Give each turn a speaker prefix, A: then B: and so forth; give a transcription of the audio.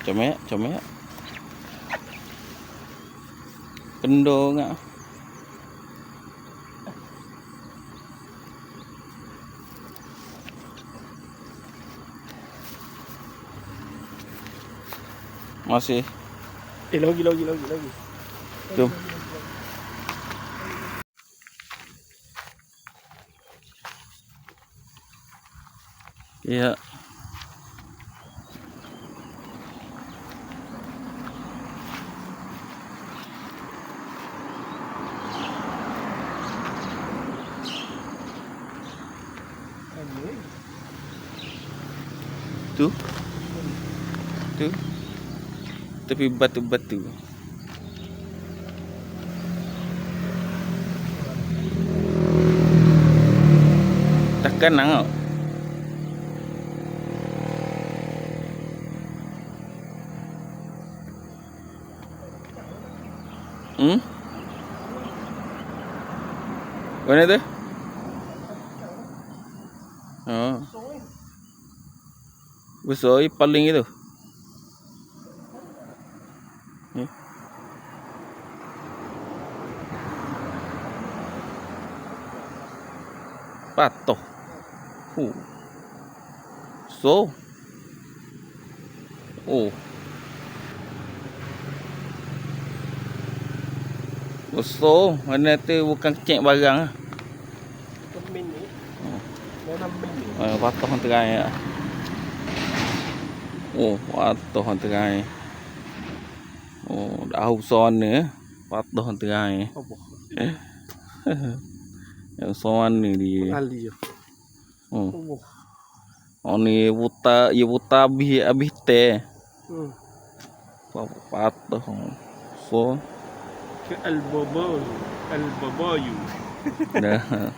A: Comel, comel. Kendo ngak. Masih.
B: Lagi.
A: Jom. Ya. Tu. Tepi batu-batu. Takkan nangok. Mana tu? Oh. Besar paling itu. Ni. Patoh. So. Oh. Besar. Mana tu bukan kecek barang. Patoh hang terai. Oh, patoh hang terai. Oh, dah son ni. Patoh hang terai. Yang son ni dia.
B: Ali.
A: Oh. Oh ni buta habis teh. Patoh. So.
B: Al-babayu.
A: Dah.